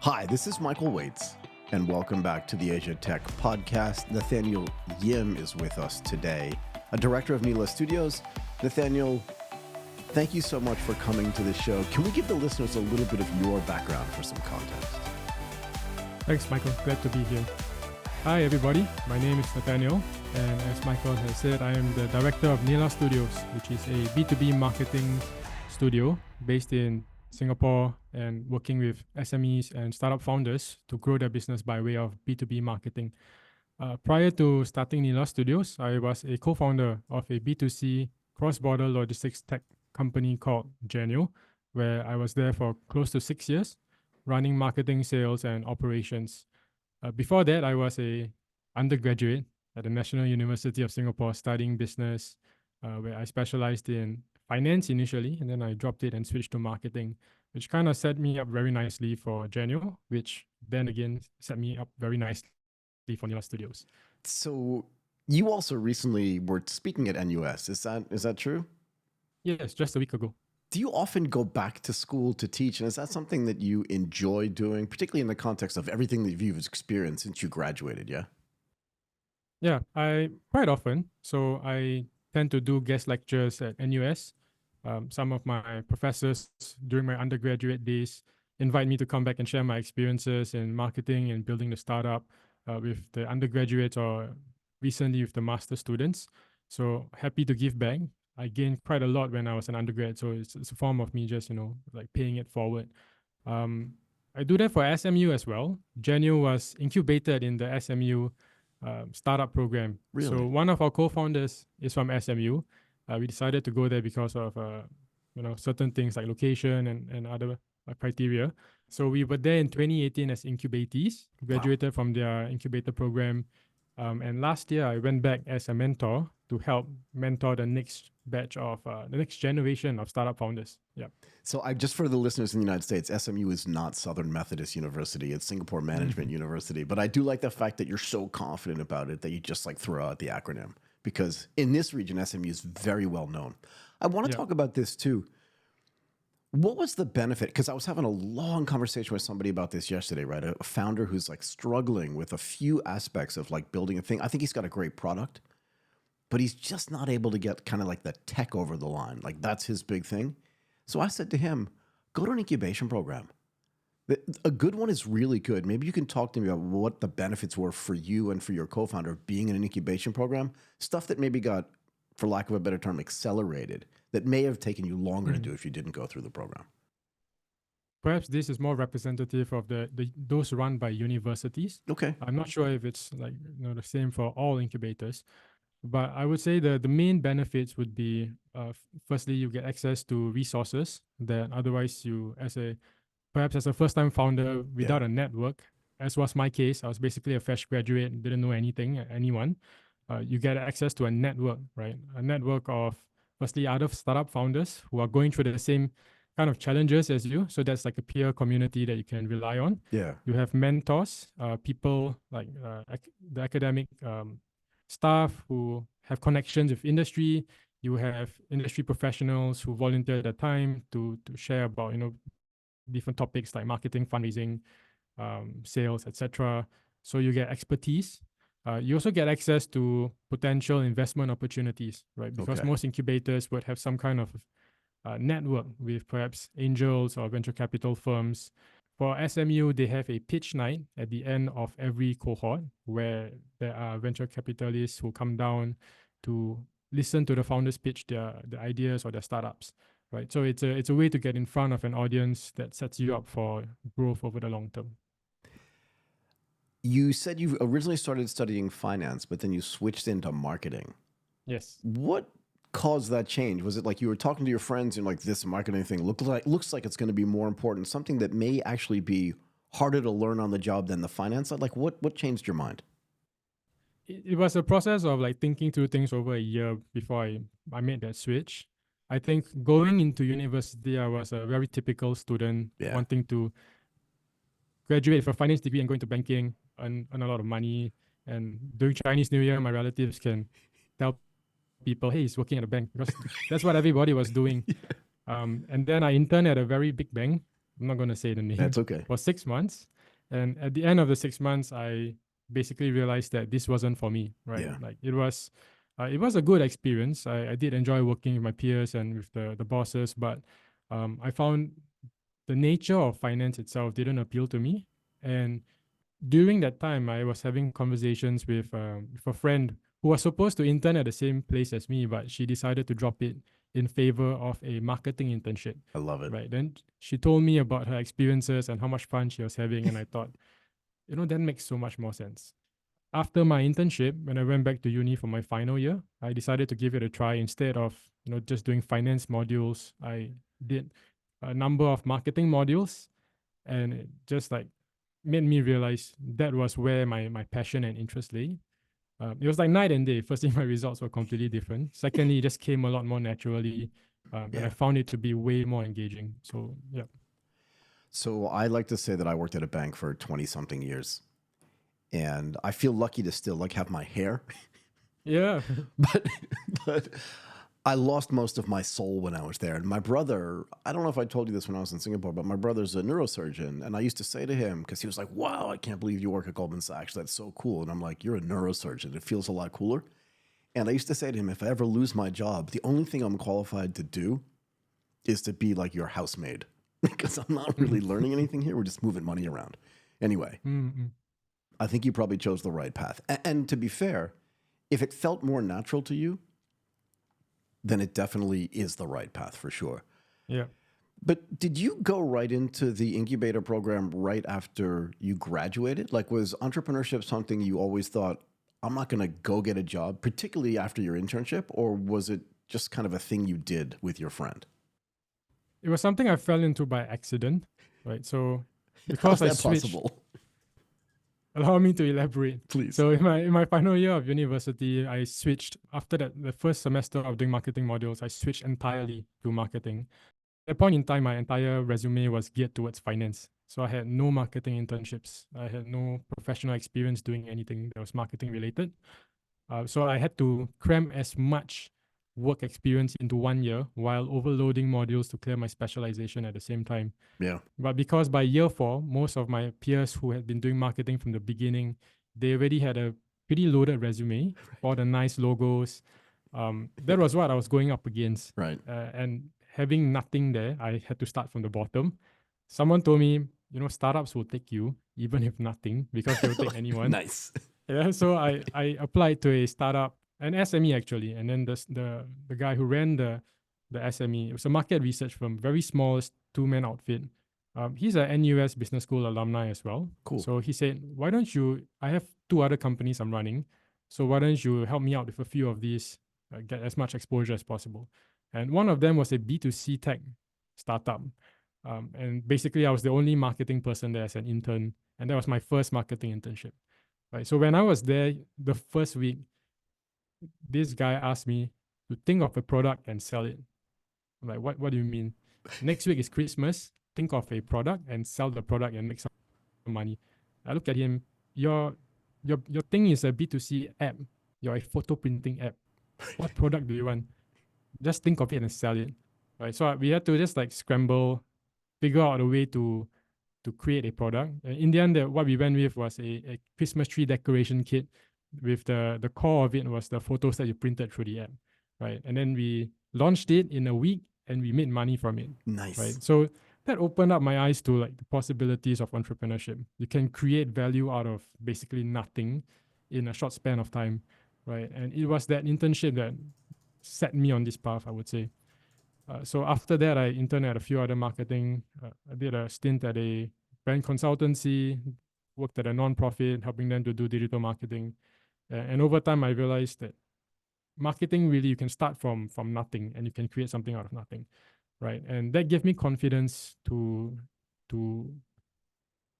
Hi, this is Michael Waits, and welcome back to the Asia Tech Podcast. Nathaniel Yim is with us today, a director of Nila Studios. Nathaniel, thank you so much for coming to the show. Can we give the listeners a little bit of your background for some context? Thanks, Michael. Glad to be here. Hi, everybody. My name is Nathaniel, and as Michael has said, I am the director of Nila Studios, which is a B2B marketing studio based in Singapore and working with SMEs and startup founders to grow their business by way of B2B marketing. Prior to starting Nila Studios, I was a co-founder of a B2C cross-border logistics tech company called Genio, where I was there for close to 6 years, running marketing, sales, and operations. Before that, I was a undergraduate at the National University of Singapore studying business, where I specialized in finance initially, and then I dropped it and switched to marketing, which kind of set me up very nicely for Genio, which then again set me up very nicely for Nila Studios. So you also recently were speaking at NUS. Is that true? Yes, just a week ago. Do you often go back to school to teach? And is that something that you enjoy doing, particularly in the context of everything that you've experienced since you graduated, yeah? Yeah, I quite often. So I tend to do guest lectures at NUS. Some of my professors during my undergraduate days invite me to come back and share my experiences in marketing and building the startup with the undergraduates or recently with the master students. So happy to give back. I gained quite a lot when I was an undergrad, so it's a form of me just, like paying it forward. I do that for SMU as well. Genio was incubated in the SMU startup program. Really? So one of our co-founders is from SMU. We decided to go there because of certain things like location and other criteria. So we were there in 2018 as incubatees, graduated from their incubator program. And last year, I went back as a mentor to help mentor the next batch of the next generation of startup founders. Yeah. So just for the listeners in the United States, SMU is not Southern Methodist University. It's Singapore Management University. But I do like the fact that you're so confident about it that you just like throw out the acronym, because in this region, SMU is very well known. I want to talk about this too. What was the benefit? Because I was having a long conversation with somebody about this yesterday, right? A founder who's like struggling with a few aspects of like building a thing. I think he's got a great product, but he's just not able to get kind of like the tech over the line. Like that's his big thing. So I said to him, go to an incubation program. A good one is really good. Maybe you can talk to me about what the benefits were for you and for your co-founder of being in an incubation program, stuff that maybe got, for lack of a better term, accelerated, that may have taken you longer to do if you didn't go through the program. Perhaps this is more representative of those run by universities. Okay. I'm not sure if it's like the same for all incubators, but I would say the main benefits would be firstly, you get access to resources that otherwise you perhaps as a first-time founder without a network, as was my case, I was basically a fresh graduate, didn't know anyone. You get access to a network, right? A network of firstly other startup founders who are going through the same kind of challenges as you. So that's like a peer community that you can rely on. Yeah. You have mentors, people like the academic staff who have connections with industry. You have industry professionals who volunteer their time to share about different topics like marketing, fundraising, sales, etc. So you get expertise. You also get access to potential investment opportunities, right? Because most incubators would have some kind of network with perhaps angels or venture capital firms. For SMU, they have a pitch night at the end of every cohort where there are venture capitalists who come down to listen to the founders pitch their ideas or their startups. Right. So it's a way to get in front of an audience that sets you up for growth over the long term. You said you originally started studying finance, but then you switched into marketing. Yes. What caused that change? Was it like you were talking to your friends and like this marketing thing looks like it's going to be more important, something that may actually be harder to learn on the job than the finance side? Like what changed your mind? It was a process of like thinking through things over a year before I made that switch. I think going into university, I was a very typical student wanting to graduate with a finance degree and go into banking, earn a lot of money. And during Chinese New Year, my relatives can tell people, hey, he's working at a bank, because that's what everybody was doing. And then I interned at a very big bank, I'm not going to say the name. That's okay. For 6 months. And at the end of the 6 months, I basically realized that this wasn't for me, right? Yeah. Like it was a good experience. I did enjoy working with my peers and with the bosses, but I found the nature of finance itself didn't appeal to me. And during that time, I was having conversations with a friend who was supposed to intern at the same place as me, but she decided to drop it in favor of a marketing internship. I love it. Right. Then she told me about her experiences and how much fun she was having. And I thought, that makes so much more sense. After my internship, when I went back to uni for my final year, I decided to give it a try. Instead of, just doing finance modules, I did a number of marketing modules, and it just like made me realize that was where my passion and interest lay. It was like night and day. Firstly, my results were completely different. Secondly, it just came a lot more naturally, and I Yeah. found it to be way more engaging. So yeah. So I like to say that I worked at a bank for 20 something years, and I feel lucky to still like have my hair, Yeah. but but I lost most of my soul when I was there. And my brother, I don't know if I told you this when I was in Singapore, but my brother's a neurosurgeon, and I used to say to him, because he was like, "Wow, I can't believe you work at Goldman Sachs. That's so cool." And I'm like, "You're a neurosurgeon. It feels a lot cooler." And I used to say to him, if I ever lose my job, the only thing I'm qualified to do is to be like your housemaid, because I'm not really learning anything here. We're just moving money around. Anyway, Mm-hmm. I think you probably chose the right path. And to be fair, if it felt more natural to you, then it definitely is the right path for sure. Yeah. But did you go right into the incubator program right after you graduated? Like, was entrepreneurship something you always thought, I'm not going to go get a job, particularly after your internship? Or was it just kind of a thing you did with your friend? It was something I fell into by accident, right? So How's because I that switched, possible? allow me to elaborate. Please. So in my final year of university, I switched after the first semester of doing marketing modules. I switched entirely to marketing. At that point in time, my entire resume was geared towards finance. So I had no marketing internships. I had no professional experience doing anything that was marketing related. So I had to cram as much work experience into 1 year while overloading modules to clear my specialization at the same time. Yeah. But because by year 4, most of my peers who had been doing marketing from the beginning, they already had a pretty loaded resume, all the nice logos. That was what I was going up against. Right. And having nothing there, I had to start from the bottom. Someone told me, startups will take you even if nothing because they'll take anyone. Nice. Yeah, so I applied to a startup, an SME actually, and then the guy who ran the SME, it was a market research firm, very small 2-man outfit. He's an NUS Business School alumni as well. Cool. So he said, "Why don't you? I have 2 other companies I'm running, so why don't you help me out with a few of these, get as much exposure as possible?" And one of them was a B2C tech startup, and basically I was the only marketing person there as an intern, and that was my first marketing internship. Right. So when I was there the first week, this guy asked me to think of a product and sell it. I'm like, what do you mean? Next week is Christmas. Think of a product and sell the product and make some money. I look at him, your thing is a B2C app. You're a photo printing app. What product do you want? Just think of it and sell it. Right. So we had to just like scramble, figure out a way to create a product. In the end, what we went with was a Christmas tree decoration kit. With the core of it was the photos that you printed through the app, right? And then we launched it in a week, and we made money from it. Nice. Right. So that opened up my eyes to like the possibilities of entrepreneurship. You can create value out of basically nothing in a short span of time, right? And it was that internship that set me on this path, I would say. So after that, I interned at a few other marketing. I did a stint at a brand consultancy, worked at a non-profit, helping them to do digital marketing. And over time, I realized that marketing really, you can start from nothing and you can create something out of nothing, right? And that gave me confidence to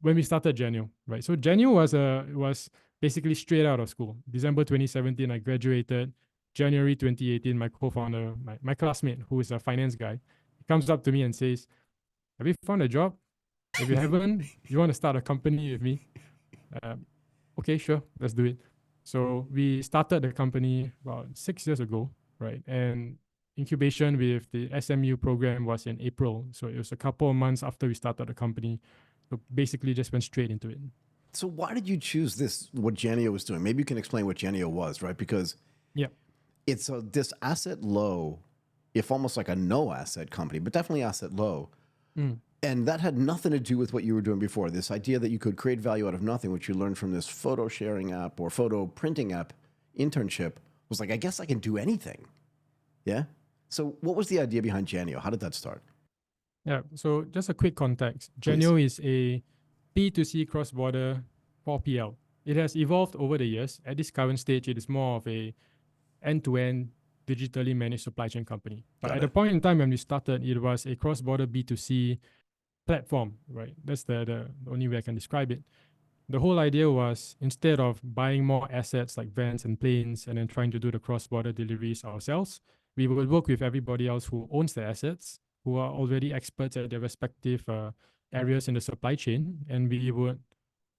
when we started Genio, right? So Genio was basically straight out of school. December 2017, I graduated. January 2018, my co-founder, my classmate, who is a finance guy, he comes up to me and says, "Have you found a job? If you haven't, you want to start a company with me?" Okay, sure, let's do it. So we started the company about 6 years ago, right? And incubation with the SMU program was in April. So it was a couple of months after we started the company. So basically just went straight into it. So why did you choose this, what Janio was doing? Maybe you can explain what Janio was, right? Because Yeah. it's this asset low, if almost like a no asset company, but definitely asset low. Mm. And that had nothing to do with what you were doing before. This idea that you could create value out of nothing, which you learned from this photo sharing app or photo printing app internship, was like, I guess I can do anything. Yeah. So what was the idea behind Janio? How did that start? Yeah. So just a quick context. Please. Genio is a B2C cross-border 4PL. It has evolved over the years. At this current stage, it is more of a end-to-end digitally managed supply chain company. But Got at the it. point in time when we started, it was a cross-border B2C platform, right? That's the only way I can describe it. The whole idea was instead of buying more assets like vans and planes and then trying to do the cross-border deliveries ourselves, we would work with everybody else who owns the assets, who are already experts at their respective areas in the supply chain, and we would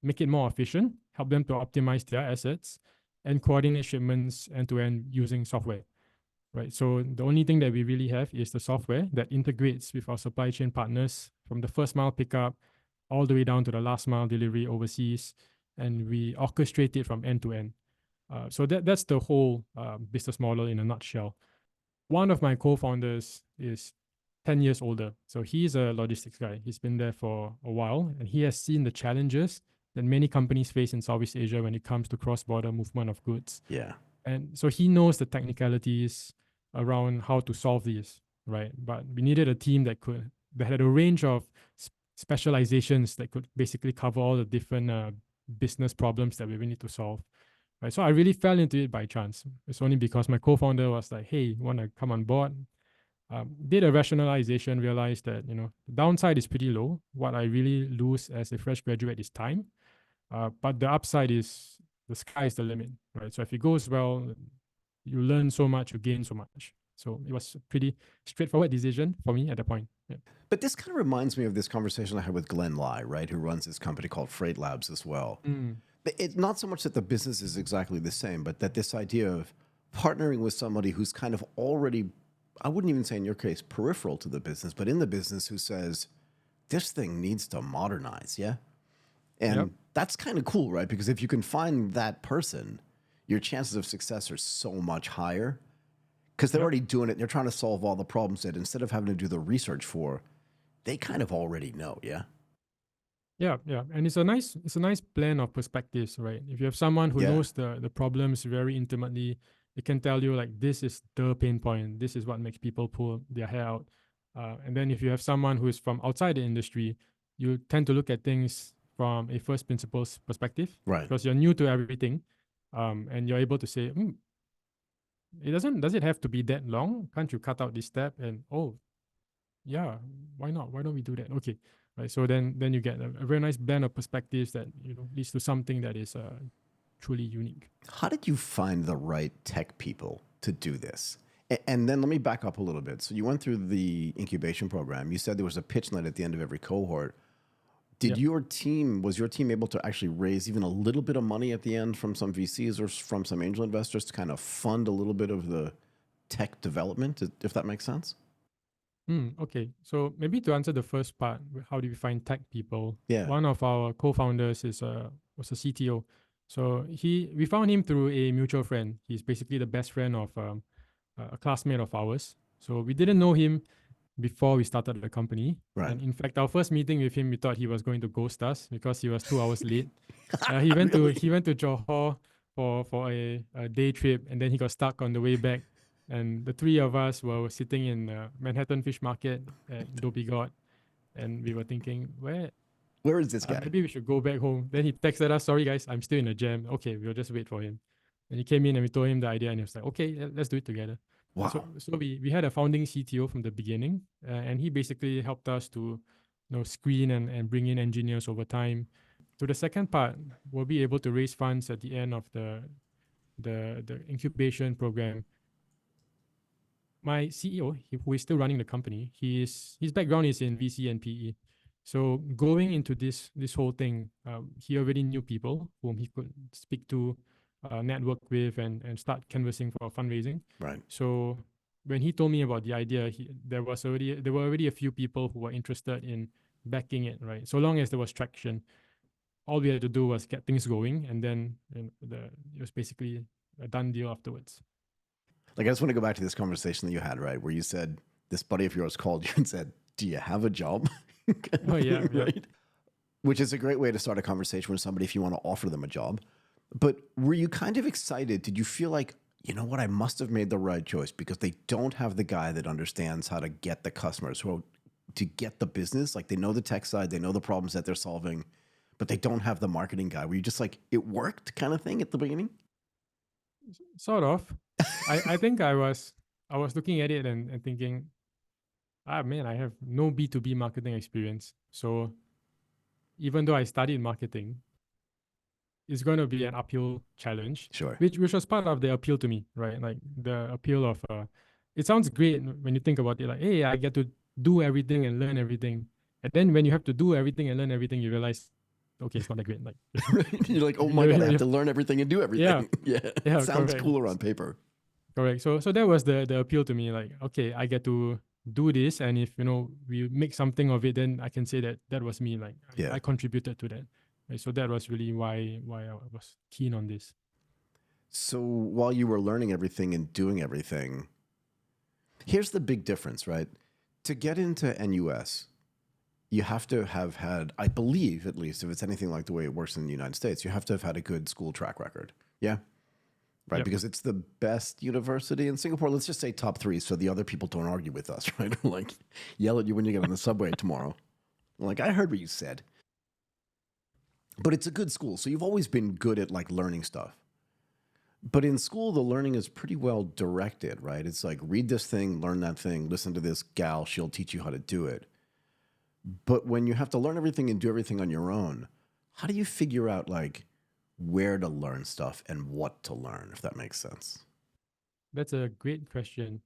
make it more efficient, help them to optimize their assets, and coordinate shipments end to end using software. Right. So the only thing that we really have is the software that integrates with our supply chain partners from the first mile pickup all the way down to the last mile delivery overseas, and we orchestrate it from end to end. So that's the whole business model in a nutshell. One of my co-founders is 10 years older. So he's a logistics guy. He's been there for a while and he has seen the challenges that many companies face in Southeast Asia when it comes to cross-border movement of goods. Yeah. And so he knows the technicalities around how to solve these, right? But we needed a team that had a range of specializations that could basically cover all the different business problems that we need to solve. Right. So I really fell into it by chance. It's only because my co-founder was like, "Hey, you want to come on board?" Did a rationalization, realized that the downside is pretty low. What I really lose as a fresh graduate is time, but the upside is the sky is the limit, right? So if it goes well, you learn so much, you gain so much. So it was a pretty straightforward decision for me at that point. Yeah. But this kind of reminds me of this conversation I had with Glenn Lai, right, who runs this company called Freight Labs as well. Mm. It's not so much that the business is exactly the same, but that this idea of partnering with somebody who's kind of already, I wouldn't even say in your case, peripheral to the business, but in the business who says, this thing needs to modernize, yeah? And Yep. that's kind of cool, right? Because if you can find that person, your chances of success are so much higher because they're Yep. already doing it. They're trying to solve all the problems that instead of having to do the research for, they kind of already know, yeah? Yeah, yeah, and it's a nice blend of perspectives, right? If you have someone who Yeah. knows the problems very intimately, they can tell you like this is the pain point, this is what makes people pull their hair out, and then if you have someone who is from outside the industry, you tend to look at things from a first principles perspective Right. because you're new to everything, and you're able to say, does it have to be that long? Can't you cut out this step? And oh, yeah, why not? Why don't we do that? Okay, right. So then you get a very nice blend of perspectives that leads to something that is truly unique. How did you find the right tech people to do this? And then let me back up a little bit. So you went through the incubation program. You said there was a pitch night at the end of every cohort. Yep. Was your team able to actually raise even a little bit of money at the end from some VCs or from some angel investors to kind of fund a little bit of the tech development, if that makes sense? Okay, so maybe to answer the first part, how do we find tech people? Yeah. One of our co-founders was a CTO. So we found him through a mutual friend. He's basically the best friend of a classmate of ours. So we didn't know him before we started the company. Right. And in fact, our first meeting with him, we thought he was going to ghost us because he was 2 hours late. He went to Really? Johor for a day trip, and then he got stuck on the way back. And the three of us were sitting in Manhattan Fish Market at Dhoby Ghaut, and we were thinking, Where is this guy? maybe we should go back home. Then he texted us, "Sorry guys, I'm still in a jam." Okay, we'll just wait for him. And he came in and we told him the idea, and he was like, "Okay, let's do it together." So Wow. so we had a founding CTO from the beginning, and he basically helped us to screen and bring in engineers over time. To the second part, we'll be able to raise funds at the end of the incubation program. My CEO, who is still running the company, his background is in VC and PE. So going into this whole thing, he already knew people whom he could speak to, network with, and start canvassing for fundraising. Right. So when he told me about the idea, there were already a few people who were interested in backing it, right? So long as there was traction, all we had to do was get things going, and then it was basically a done deal afterwards. Like, I just want to go back to this conversation that you had, right, where you said this buddy of yours called you and said, "Do you have a job?" Oh yeah, yeah. Right? Which is a great way to start a conversation with somebody if you want to offer them a job. But were you kind of excited? Did you feel like, you know what, I must have made the right choice because they don't have the guy that understands how to get the customers, to get the business? Like, they know the tech side, they know the problems that they're solving, but they don't have the marketing guy. Were you just like, it worked kind of thing at the beginning? Sort of. I think I was looking at it and thinking, man, I have no B2B marketing experience. So even though I studied marketing, it's going to be an uphill challenge, Sure. which was part of the appeal to me, right? Like the appeal of it sounds great when you think about it, like, hey, I get to do everything and learn everything. And then when you have to do everything and learn everything, you realize, okay, it's not that great. Like, You're like, oh my God, I have to learn everything and do everything. Yeah. Yeah. Yeah, Sounds correct. cooler on paper. Correct. So that was the appeal to me. Like, okay, I get to do this, and if we make something of it, then I can say that was me. Like, Yeah. I contributed to that. Right? So that was really why I was keen on this. So while you were learning everything and doing everything, here's the big difference, right? To get into NUS, you have to have had, I believe, at least, if it's anything like the way it works in the United States, you have to have had a good school track record. Yeah? Right? Yep. Because it's the best university in Singapore. Let's just say top 3 so the other people don't argue with us, right? Like, yell at you when you get on the subway tomorrow. Like, I heard what you said. But it's a good school, so you've always been good at, like, learning stuff. But in school, the learning is pretty well directed, right? It's like, read this thing, learn that thing, listen to this gal, she'll teach you how to do it. But when you have to learn everything and do everything on your own, how do you figure out, like, where to learn stuff and what to learn, if that makes sense? That's a great question.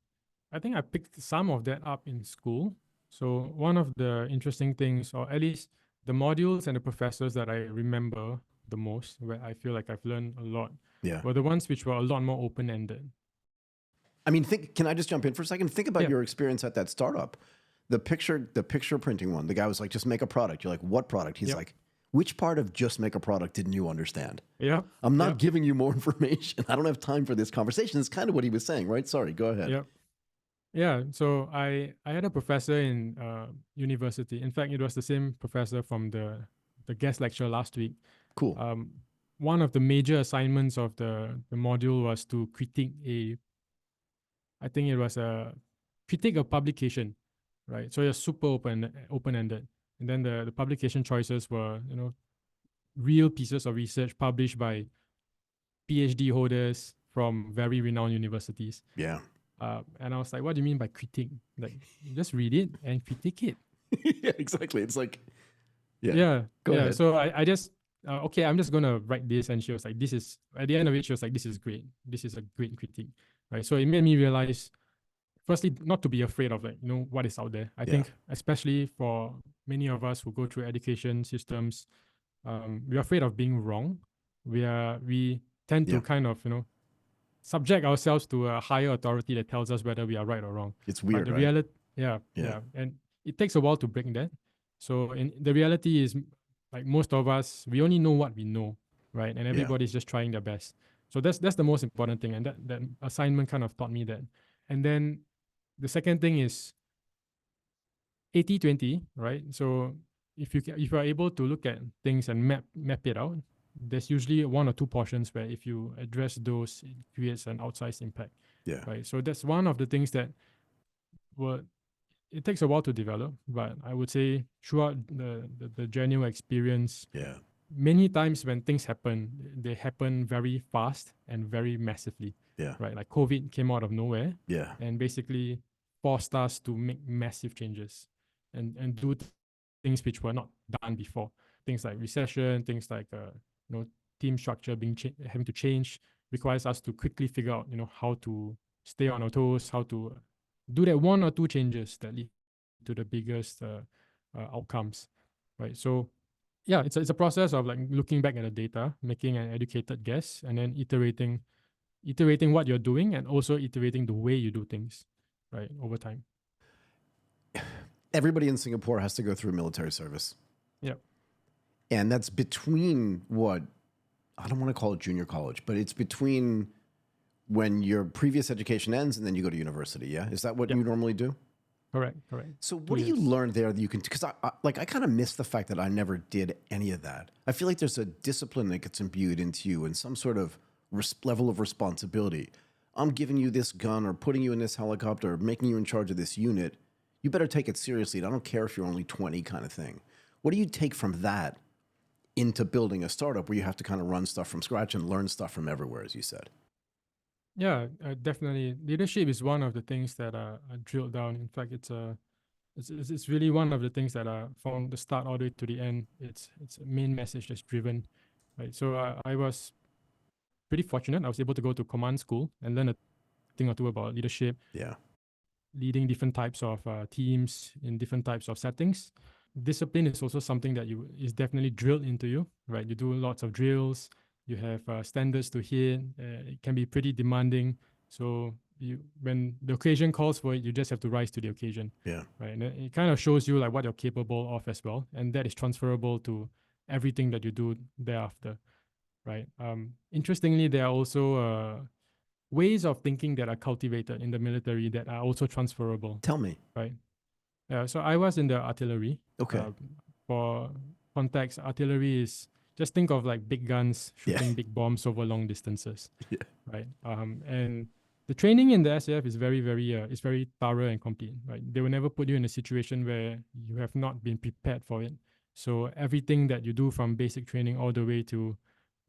I think I picked some of that up in school. So one of the interesting things, or at least the modules and the professors that I remember the most, where I feel like I've learned a lot, were the ones which were a lot more open-ended. I mean, can I just jump in for a second? Think about your experience at that startup. The picture printing one, the guy was like, just make a product. You're like, what product? He's like, which part of just make a product didn't you understand? Yeah. I'm not giving you more information. I don't have time for this conversation. It's kind of what he was saying, right? Sorry, go ahead. Yep. Yeah. So I had a professor in university. In fact, it was the same professor from the guest lecture last week. Cool. One of the major assignments of the module was to critique critique a publication, right? So it's super open-ended. And then the publication choices were, real pieces of research published by PhD holders from very renowned universities. Yeah. And I was like, what do you mean by critique? Like, just read it and critique it. Yeah, exactly. It's like, Go ahead. So I just, okay, I'm just going to write this. And she was like, at the end of it, she was like, this is great. This is a great critique, right? So it made me realize, firstly, not to be afraid of, like, what is out there. I think, especially for many of us who go through education systems, we're afraid of being wrong. We tend to kind of, subject ourselves to a higher authority that tells us whether we are right or wrong. It's weird, but the right? reality, and it takes a while to break that. So the reality is, like, most of us, we only know what we know, right? And everybody's just trying their best. So that's the most important thing, and that assignment kind of taught me that. And then the second thing is 80-20, right? So if you are able to look at things and map it out, there's usually 1 or 2 portions where if you address those, it creates an outsized impact. Yeah. Right. So that's one of the things that it takes a while to develop, but I would say throughout the genuine experience, many times when things happen, they happen very fast and very massively. Yeah. Right. Like COVID came out of nowhere. Yeah. And basically forced us to make massive changes and do things which were not done before. Things like recession, things like team structure having to change, requires us to quickly figure out how to stay on our toes, how to do that 1 or 2 changes that lead to the biggest outcomes, right? So it's a process of, like, looking back at the data, making an educated guess, and then iterating what you're doing, and also iterating the way you do things. right, over time. Everybody in Singapore has to go through military service. Yeah. And that's between what, I don't want to call it junior college, but it's between when your previous education ends and then you go to university. Yeah. Is that what Yep. you normally do? Correct. So 2 what do you years. learn there that you can, because I kind of miss the fact that I never did any of that. I feel like there's a discipline that gets imbued into you and some sort of level of responsibility. I'm giving you this gun or putting you in this helicopter or making you in charge of this unit. You better take it seriously. I don't care if you're only 20 kind of thing. What do you take from that into building a startup where you have to kind of run stuff from scratch and learn stuff from everywhere, as you said? Yeah, definitely. Leadership is one of the things that are drilled down. In fact, it's really one of the things that are from the start all the way to the end. It's a main message that's driven, right? So I was pretty fortunate. I was able to go to command school and learn a thing or two about leadership, Yeah. leading different types of teams in different types of settings. Discipline is also something that you is definitely drilled into you, right? You do lots of drills. You have standards to hit. It can be pretty demanding. So when the occasion calls for it, you just have to rise to the occasion. Yeah. Right. And it kind of shows you like what you're capable of as well, and that is transferable to everything that you do thereafter. Right. Interestingly, there are also ways of thinking that are cultivated in the military that are also transferable. Tell me. Right. Yeah, so I was in the artillery. Okay. For context, artillery is just think of like big guns shooting big bombs over long distances. Yeah. Right. And the training in the SAF is very thorough and complete. Right. They will never put you in a situation where you have not been prepared for it. So everything that you do from basic training all the way to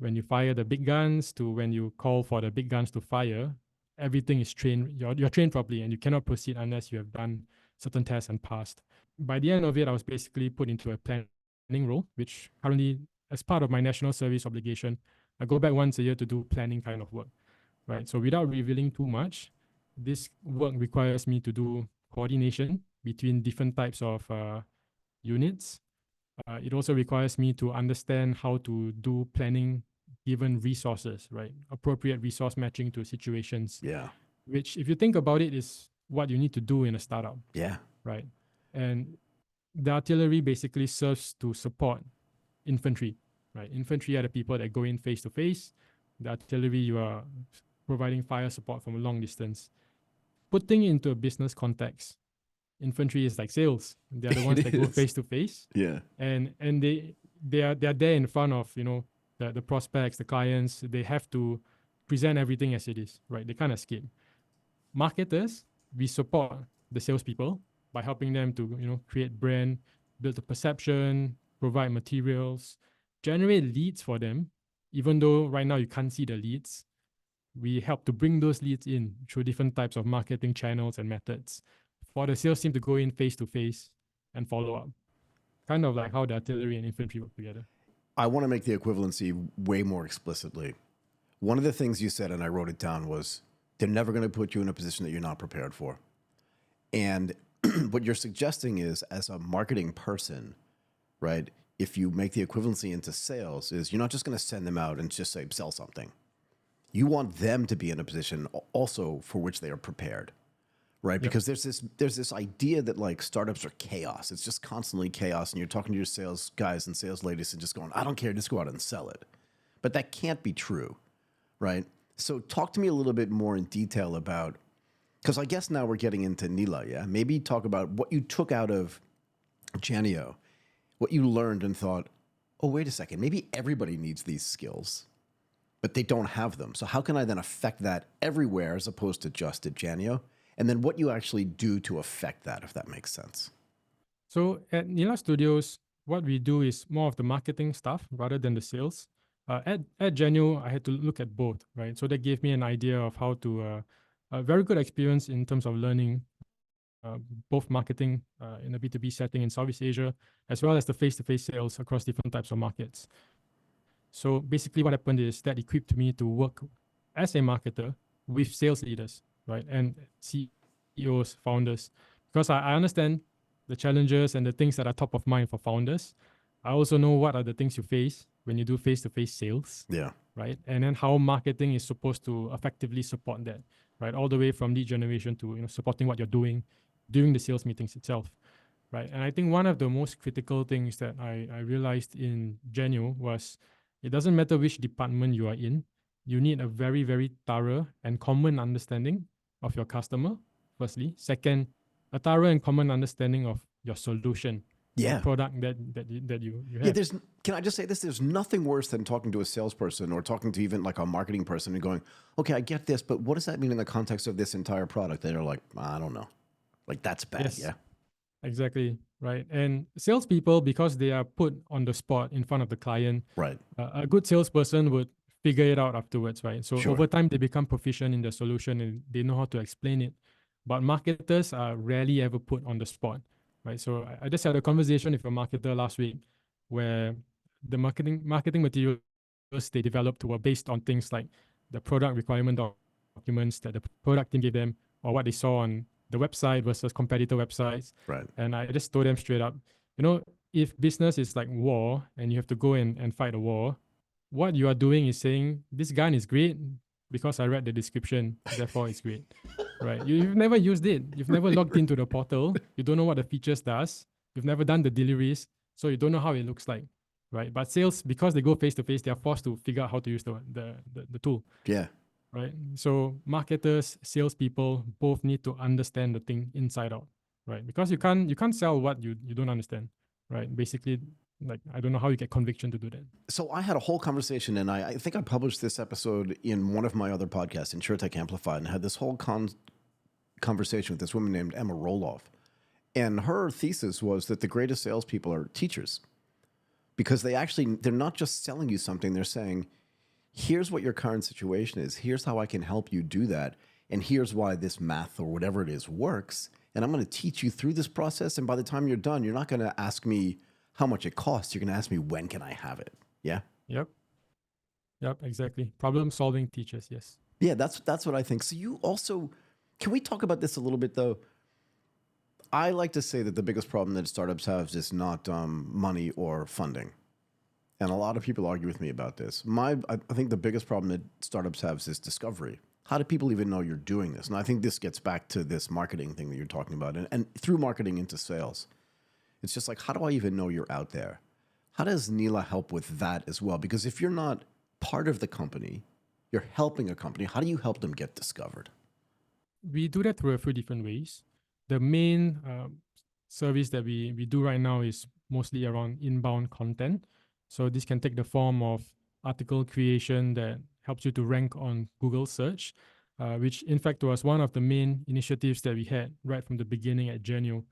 when you fire the big guns to when you call for the big guns to fire, everything is trained. You're trained properly, and you cannot proceed unless you have done certain tests and passed. By the end of it, I was basically put into a planning role, which currently, as part of my national service obligation, I go back once a year to do planning kind of work, right? So without revealing too much, this work requires me to do coordination between different types of units. It also requires me to understand how to do planning given resources, right? Appropriate resource matching to situations. Yeah. Which, if you think about it, is what you need to do in a startup. Yeah. Right. And the artillery basically serves to support infantry, right? Infantry are the people that go in face to face. The artillery, you are providing fire support from a long distance. Putting it into a business context, infantry is like sales. They're the ones that go face to face. Yeah. And they're there in front of, the prospects, the clients. They have to present everything as it is, right? They kind of skip. Marketers, we support the salespeople by helping them to create brand, build the perception, provide materials, generate leads for them. Even though right now you can't see the leads, we help to bring those leads in through different types of marketing channels and methods for the sales team to go in face to face and follow up. Kind of like how the artillery and infantry work together. I want to make the equivalency way more explicitly. One of the things you said, and I wrote it down, was they're never going to put you in a position that you're not prepared for. And what you're suggesting is, as a marketing person, right, if you make the equivalency into sales, is you're not just going to send them out and just say, sell something. You want them to be in a position also for which they are prepared, right? Yep. Because there's this idea that like startups are chaos. It's just constantly chaos. And you're talking to your sales guys and sales ladies and just going, I don't care, just go out and sell it. But that can't be true, right? So talk to me a little bit more in detail about, because I guess now we're getting into Nila, yeah? Maybe talk about what you took out of Janio, what you learned and thought, oh, wait a second, maybe everybody needs these skills, but they don't have them. So how can I then affect that everywhere as opposed to just at Janio? And then what you actually do to affect that, if that makes sense. So at Nila Studios, what we do is more of the marketing stuff rather than the sales. At Janio, I had to look at both, right? So that gave me an idea of how to, a very good experience in terms of learning both marketing in a B2B setting in Southeast Asia, as well as the face-to-face sales across different types of markets. So basically what happened is that equipped me to work as a marketer with sales leaders, right? And CEOs, founders, because I understand the challenges and the things that are top of mind for founders. I also know what are the things you face when you do face-to-face sales. Yeah. Right. And then how marketing is supposed to effectively support that. right? All the way from lead generation to supporting what you're doing during the sales meetings itself, right? And I think one of the most critical things that I realized in Genu was it doesn't matter which department you are in, you need a very, very thorough and common understanding of your customer, firstly. Second, a thorough and common understanding of your solution, the Yeah. product that you Yeah, have. can I just say this? There's nothing worse than talking to a salesperson or talking to even like a marketing person and going, okay, I get this, but what does that mean in the context of this entire product? And they're like, I don't know. Like, that's bad. Yes, Yeah. exactly, right. And salespeople, because they are put on the spot in front of the client, Right. a good salesperson would figure it out afterwards, right? So Sure. over time, they become proficient in the solution and they know how to explain it. But marketers are rarely ever put on the spot, right? So I just had a conversation with a marketer last week where the marketing materials they developed were based on things like the product requirement documents that the product team gave them or what they saw on the website versus competitor websites. Right. And I just told them straight up, if business is like war and you have to go and fight a war, what you are doing is saying this gun is great because I read the description, therefore it's great, right? You've never used it. You've never logged into the portal. You don't know what the features does. You've never done the deliveries, so you don't know how it looks like, right? But sales, because they go face to face, they are forced to figure out how to use the tool, Yeah. right? So marketers, salespeople both need to understand the thing inside out, right? Because you can't sell what you don't understand, right? Basically, like I don't know how you get conviction to do that. So I had a whole conversation, and I think I published this episode in one of my other podcasts, InsurTech Amplified, and had this whole conversation with this woman named Emma Roloff. And her thesis was that the greatest salespeople are teachers because they're not just selling you something, they're saying, here's what your current situation is, here's how I can help you do that, and here's why this math or whatever it is works, and I'm going to teach you through this process, and by the time you're done, you're not going to ask me how much it costs, you're going to ask me when can I have it. Yeah? Yep. Yep, exactly. Problem solving teachers, yes. Yeah, that's what I think. So you also, can we talk about this a little bit though? I like to say that the biggest problem that startups have is not money or funding. And a lot of people argue with me about this. I think the biggest problem that startups have is discovery. How do people even know you're doing this? And I think this gets back to this marketing thing that you're talking about, and through marketing into sales. It's just like, how do I even know you're out there? How does Nila help with that as well? Because if you're not part of the company, you're helping a company, how do you help them get discovered? We do that through a few different ways. The main service that we do right now is mostly around inbound content. So this can take the form of article creation that helps you to rank on Google search, which in fact was one of the main initiatives that we had right from the beginning at Genu,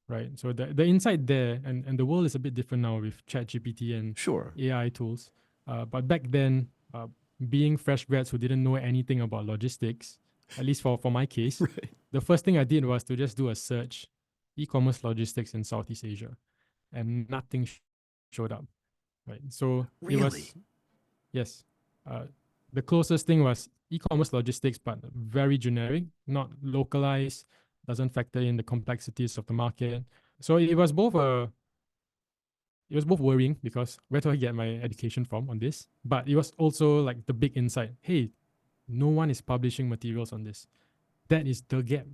right? So the insight there, and the world is a bit different now with ChatGPT and Sure. AI tools. But back then, being fresh grads who didn't know anything about logistics, at least for my case, Right. the first thing I did was to just do a search, e-commerce logistics in Southeast Asia, and nothing showed up, right? So it Really? was, yes, the closest thing was e-commerce logistics, but very generic, not localized, doesn't factor in the complexities of the market. So it was both worrying because where do I get my education from on this? But it was also like the big insight. Hey, no one is publishing materials on this. That is the gap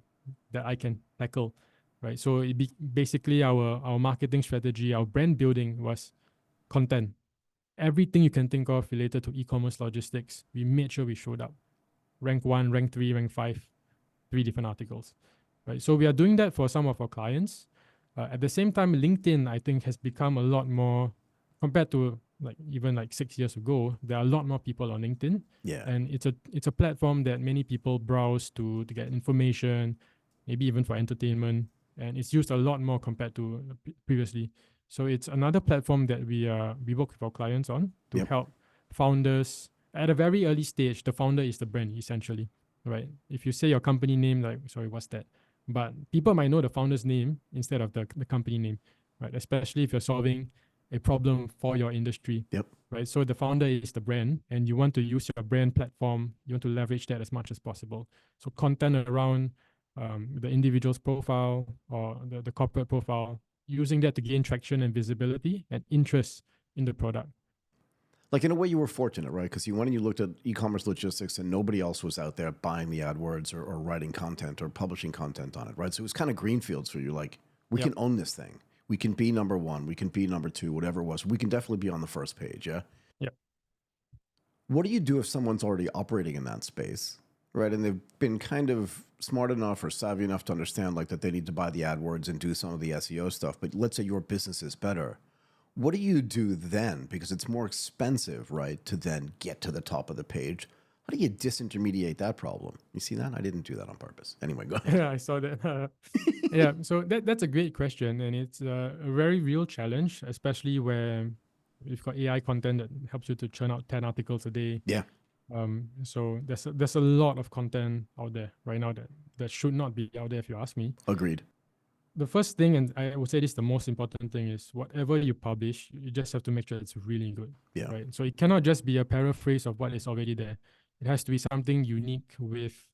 that I can tackle, right? So basically our marketing strategy, our brand building was content. Everything you can think of related to e-commerce logistics, we made sure we showed up. Rank 1, rank 3, rank 5, 3 different articles, right? So we are doing that for some of our clients. At the same time, LinkedIn, I think, has become a lot more, compared to even 6 years ago, there are a lot more people on LinkedIn. Yeah. And it's a platform that many people browse to get information, maybe even for entertainment. And it's used a lot more compared to previously. So it's another platform that we work with our clients on to Yep. help founders. At a very early stage, the founder is the brand, essentially, right? If you say your company name, sorry, what's that? But people might know the founder's name instead of the company name, right? Especially if you're solving a problem for your industry, Yep. right? So the founder is the brand, and you want to use your brand platform. You want to leverage that as much as possible. So content around the individual's profile or the corporate profile, using that to gain traction and visibility and interest in the product. Like in a way, you were fortunate, right? Because you went and you looked at e-commerce logistics, and nobody else was out there buying the AdWords or writing content or publishing content on it, right? So it was kind of greenfields for you. Like, we Yep. can own this thing. We can be number one. We can be number two. Whatever it was, we can definitely be on the first page. Yeah. Yep. What do you do if someone's already operating in that space, right? And they've been kind of smart enough or savvy enough to understand like that they need to buy the AdWords and do some of the SEO stuff. But let's say your business is better. What do you do then? Because it's more expensive, right, to then get to the top of the page. How do you disintermediate that problem? You see that? I didn't do that on purpose. Anyway, go ahead. Yeah, I saw that. Yeah, so that's a great question, and it's a very real challenge, especially where you've got AI content that helps you to churn out 10 articles a day. Yeah, So there's a lot of content out there right now that should not be out there, if you ask me. agreed. The first thing, and I would say this, the most important thing is whatever you publish, you just have to make sure it's really good, Yeah. right? So it cannot just be a paraphrase of what is already there. It has to be something unique with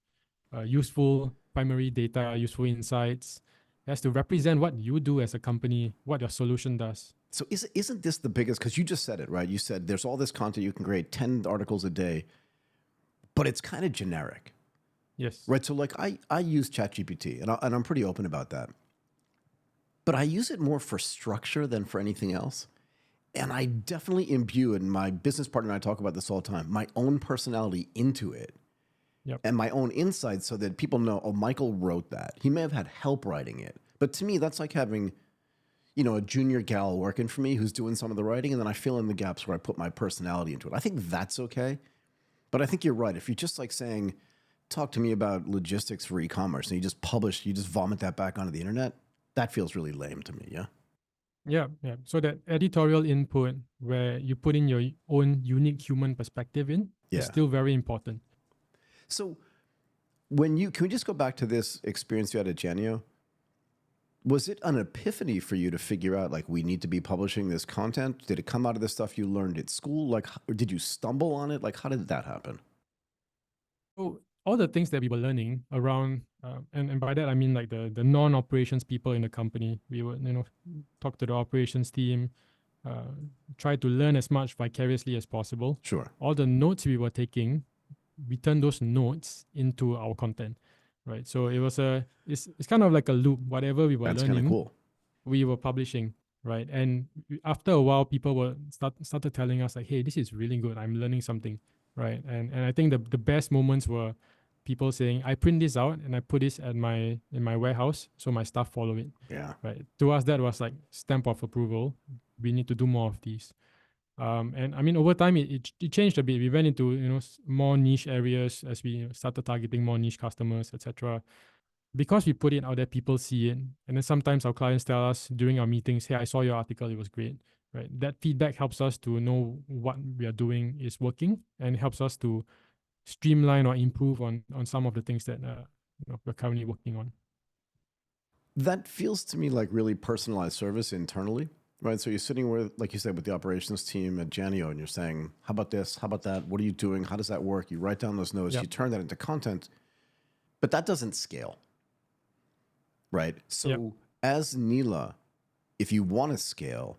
useful primary data, useful insights. It has to represent what you do as a company, what your solution does. So isn't this the biggest, because you just said it, right? You said there's all this content, you can create 10 articles a day, but it's kind of generic, Yes. right? So like I use ChatGPT, and I'm pretty open about that. But I use it more for structure than for anything else. And I definitely imbue, and my business partner and I talk about this all the time, my own personality into it. Yep. And my own insights so that people know, oh, Michael wrote that. He may have had help writing it. But to me, that's like having, a junior gal working for me who's doing some of the writing, and then I fill in the gaps where I put my personality into it. I think that's okay. But I think you're right. If you're just like saying, talk to me about logistics for e-commerce, and you just vomit that back onto the internet, that feels really lame to me, yeah? Yeah, yeah. So that editorial input where you put in your own unique human perspective in Yeah. is still very important. So can we just go back to this experience you had at Janio? Was it an epiphany for you to figure out, like, we need to be publishing this content? Did it come out of the stuff you learned at school? Like, or did you stumble on it? Like, how did that happen? So all the things that we were learning around, and by that I mean like the non-operations people in the company. We would talk to the operations team, try to learn as much vicariously as possible. Sure. All the notes we were taking, we turned those notes into our content, right? So it's kind of like a loop. Whatever we were That's kind of learning, cool. we were publishing, right? And after a while, people were started telling us like, "Hey, this is really good. I'm learning something." Right. And I think the best moments were people saying, I print this out and I put this in my warehouse so my staff follow it. Yeah. Right. To us that was like stamp of approval. We need to do more of these. And I mean over time it changed a bit. We went into more niche areas as we started targeting more niche customers, etc. Because we put it out there, people see it. And then sometimes our clients tell us during our meetings, hey, I saw your article, it was great. Right. That feedback helps us to know what we are doing is working, and it helps us to streamline or improve on some of the things that we're currently working on. That feels to me like really personalized service internally, right? So you're sitting with, like you said, with the operations team at Janio, and you're saying, how about this? How about that? What are you doing? How does that work? You write down those notes, Yep. You turn that into content, but that doesn't scale, right? So Yep. as Nila, if you want to scale,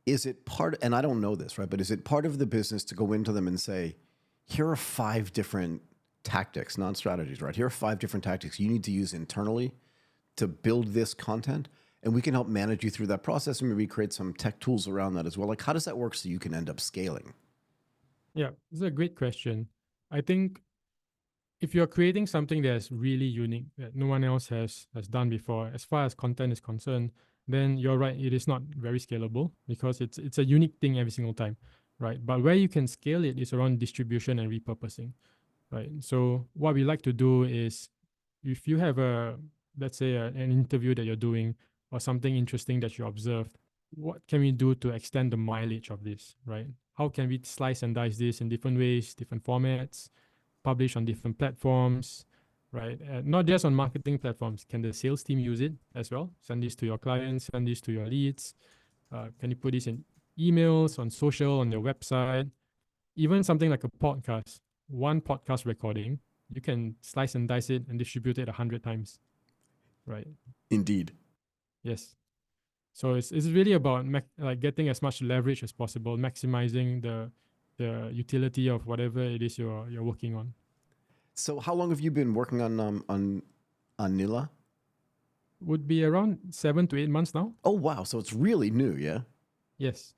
is it part, and I don't know this, right? But is it part of the business to go into them and say, here are 5 different tactics, not strategies, right? Here are 5 different tactics you need to use internally to build this content, and we can help manage you through that process and maybe create some tech tools around that as well. Like, how does that work so you can end up scaling? Yeah, it's a great question. I think if you're creating something that's really unique that no one else has done before, as far as content is concerned, then you're right, it is not very scalable because it's a unique thing every single time, right? But where you can scale it is around distribution and repurposing, right? So what we like to do is if you have let's say an interview that you're doing or something interesting that you observed, what can we do to extend the mileage of this, right? How can we slice and dice this in different ways, different formats, publish on different platforms, right? Not just on marketing platforms. Can the sales team use it as well? Send this to your clients, send this to your leads. Can you put this in emails, on social, on your website? Even something like a podcast, one podcast recording, you can slice and dice it and distribute it 100 times, right? Indeed. Yes. So it's really about like getting as much leverage as possible, maximizing the the utility of whatever it is you're working on. So how long have you been working on Nila? Would be around 7 to 8 months now. Oh wow, so it's really new, yeah? Yes,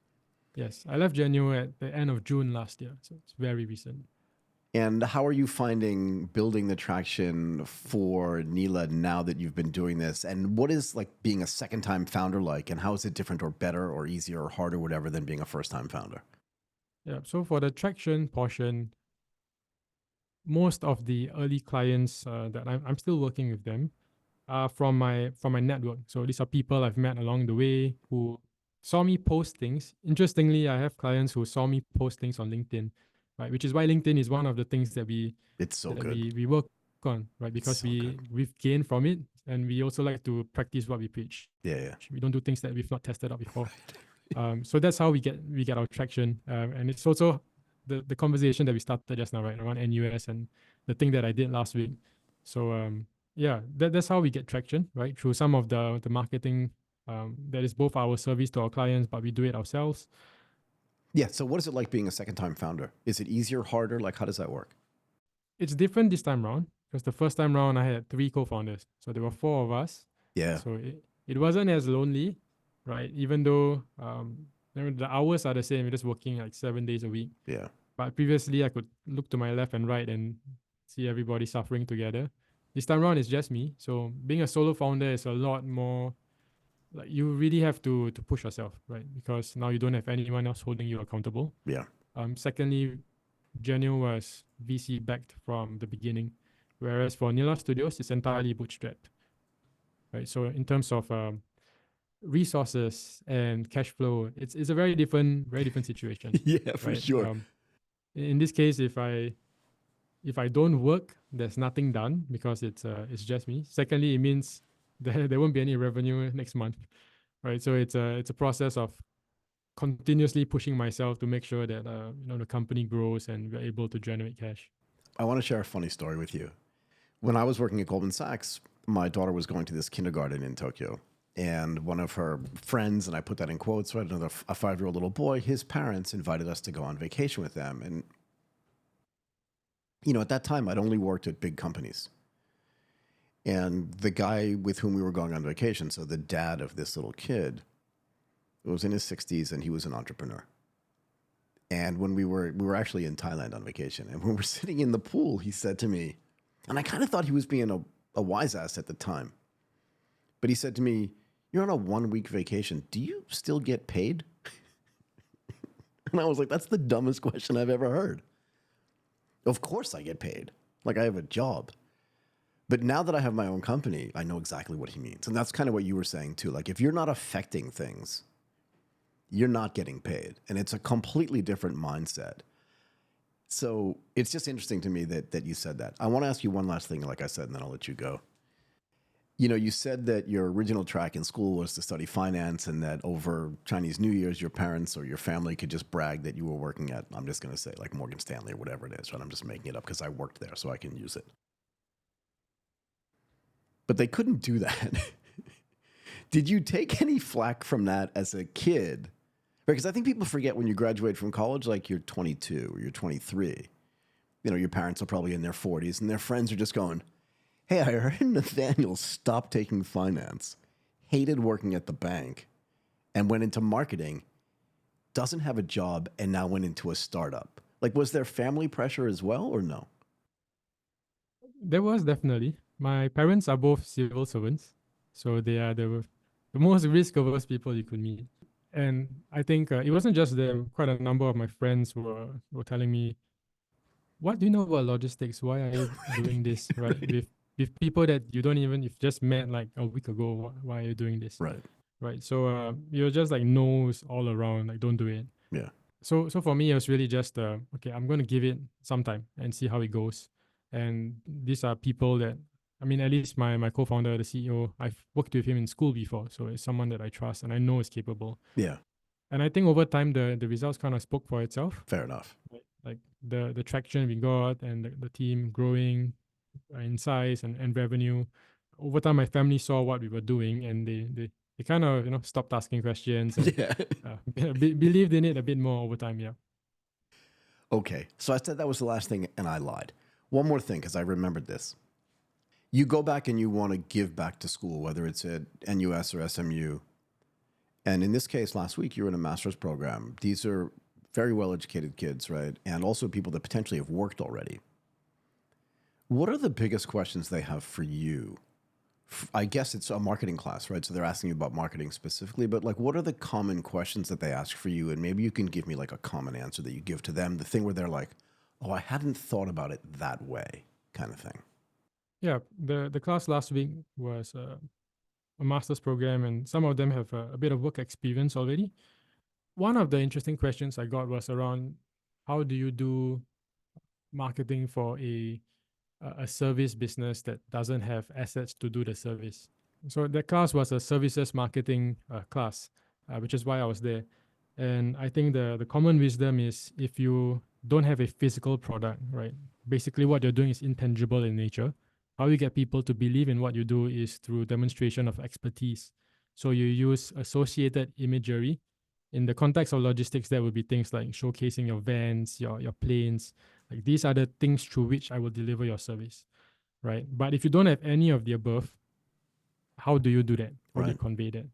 yes. I left Genu at the end of June last year, so it's very recent. And how are you finding building the traction for Nila now that you've been doing this? And what is like being a second time founder like? And how is it different or better or easier or harder, whatever, than being a first time founder? Yeah. So for the traction portion, most of the early clients that I'm still working with them are from my network. So these are people I've met along the way who saw me post things. Interestingly, I have clients who saw me post things on LinkedIn, right? Which is why LinkedIn is one of the things that It's so good. we work on, right? Because so good. we've gained from it, and we also like to practice what we preach. Yeah. We don't do things that we've not tested out before. So that's how we get our traction, and it's also the conversation that we started just now, right, around NUS and the thing that I did last week. So yeah, that's how we get traction, right, through some of the marketing that is both our service to our clients, but we do it ourselves. Yeah. So what is it like being a second time founder? Is it easier, harder? Like, how does that work? It's different this time round because the first time round I had 3 co-founders, so there were 4 of us. Yeah. So it wasn't as lonely, right? Even though the hours are the same, we're just working like 7 days a week. Yeah. But previously, I could look to my left and right and see everybody suffering together. This time around, it's just me. So being a solo founder is a lot more like you really have to push yourself, right? Because now you don't have anyone else holding you accountable. Yeah. Secondly, Genu was VC backed from the beginning, whereas for Nila Studios, it's entirely bootstrapped, right? So in terms of resources and cash flow, it's a very different situation. Yeah, for right? sure. In this case, if I don't work, there's nothing done because it's just me. Secondly, it means there won't be any revenue next month, right? So it's a process of continuously pushing myself to make sure that the company grows and we're able to generate cash. I want to share a funny story with you. When I was working at Goldman Sachs, my daughter was going to this kindergarten in Tokyo. And one of her friends, and I put that in quotes, right, a 5-year-old little boy, his parents invited us to go on vacation with them. And, at that time, I'd only worked at big companies. And the guy with whom we were going on vacation, so the dad of this little kid, was in his 60s, and he was an entrepreneur. And when we were actually in Thailand on vacation, and when we're sitting in the pool, he said to me, and I kind of thought he was being a wise ass at the time, but he said to me, "You're on a 1-week vacation. Do you still get paid?" And I was like, that's the dumbest question I've ever heard. Of course I get paid. Like, I have a job. But now that I have my own company, I know exactly what he means. And that's kind of what you were saying too. Like, if you're not affecting things, you're not getting paid. And it's a completely different mindset. So it's just interesting to me that you said that. I want to ask you one last thing, like I said, and then I'll let you go. You said that your original track in school was to study finance, and that over Chinese New Year's, your parents or your family could just brag that you were working at, I'm just going to say, like Morgan Stanley or whatever it is, right? I'm just making it up because I worked there, so I can use it. But they couldn't do that. Did you take any flack from that as a kid? Because I think people forget when you graduate from college, like you're 22 or you're 23. Your parents are probably in their 40s, and their friends are just going, "Hey, I heard Nathaniel stopped taking finance, hated working at the bank, and went into marketing, doesn't have a job, and now went into a startup." Like, was there family pressure as well, or no? There was definitely. My parents are both civil servants, so they are the most risk-averse people you could meet. And I think it wasn't just them. Quite a number of my friends were telling me, "What do you know about logistics? Why are you doing this?" Right? With people that you don't even, you've just met like a week ago, why are you doing this? Right. Right. So you're just like no's all around, like don't do it. Yeah. So for me, it was really just okay, I'm going to give it some time and see how it goes. And these are people that, I mean, at least my co-founder, the CEO, I've worked with him in school before, so it's someone that I trust and I know is capable. Yeah. And I think over time the results kind of spoke for itself. Fair enough. Right? Like the traction we got and the team growing in size and revenue. Over time, my family saw what we were doing, and they kind of stopped asking questions and Yeah. believed in it a bit more over time. Yeah. Okay. So I said that was the last thing and I lied. One more thing, because I remembered this. You go back and you want to give back to school, whether it's at NUS or SMU. And in this case, last week, you were in a master's program. These are very well-educated kids, right? And also people that potentially have worked already. What are the biggest questions they have for you? I guess it's a marketing class, right? So they're asking you about marketing specifically, but like, what are the common questions that they ask for you? And maybe you can give me like a common answer that you give to them, the thing where they're like, oh, I hadn't thought about it that way, kind of thing. Yeah, the class last week was a master's program, and some of them have a bit of work experience already. One of the interesting questions I got was around how do you do marketing for a service business that doesn't have assets to do the service. So that class was a services marketing class, which is why I was there. And I think the common wisdom is if you don't have a physical product, right? Basically, what you're doing is intangible in nature. How you get people to believe in what you do is through demonstration of expertise. So you use associated imagery. In the context of logistics, that would be things like showcasing your vans, your planes. Like these are the things through which I will deliver your service, right? But if you don't have any of the above, how do you do that? How do you convey that,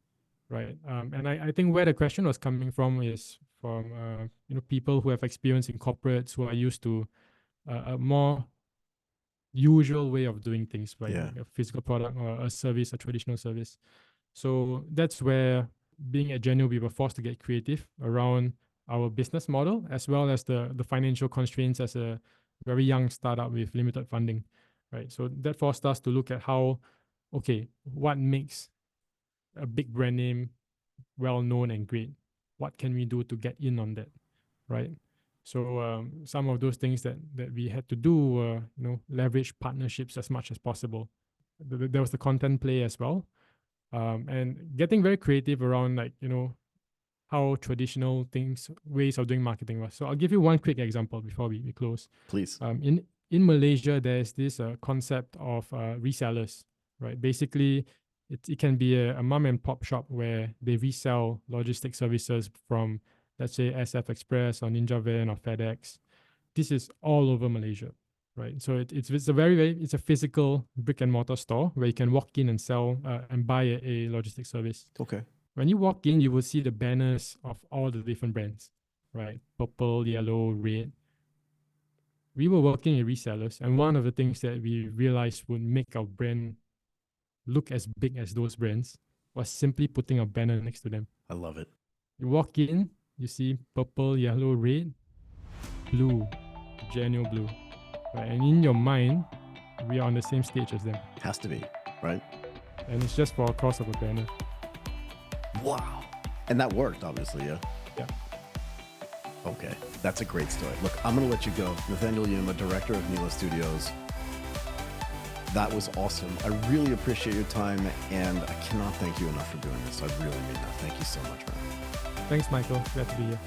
right? And I think where the question was coming from is from people who have experience in corporates who are used to a more usual way of doing things, right? Yeah. Like a physical product or a service, a traditional service. So that's where being at Genu, we were forced to get creative around our business model as well as the financial constraints as a very young startup with limited funding, right? So that forced us to look at how, okay, what makes a big brand name well known and great? What can we do to get in on that, right? So some of those things that we had to do were, leverage partnerships as much as possible. There was the content play as well, and getting very creative around how traditional ways of doing marketing was. So I'll give you one quick example before we close. Please. In Malaysia, there's this concept of resellers, right? Basically, it can be a mom and pop shop where they resell logistic services from, let's say, SF Express or Ninja Van or FedEx. This is all over Malaysia, right? So it's a it's a physical brick and mortar store where you can walk in and sell and buy a logistic service. Okay. When you walk in, you will see the banners of all the different brands, right? Purple, yellow, red. We were working with resellers, and one of the things that we realized would make our brand look as big as those brands was simply putting a banner next to them. I love it. You walk in, you see purple, yellow, red, blue, Genu blue. Right? And in your mind, we are on the same stage as them. Has to be, right? And it's just for a cost of a banner. Wow. And that worked, obviously, yeah? Yeah. Okay. That's a great story. Look, I'm going to let you go. Nathaniel Yuma, director of Nila Studios. That was awesome. I really appreciate your time, and I cannot thank you enough for doing this. I really mean that. Thank you so much, man. Thanks, Michael. Glad to be here.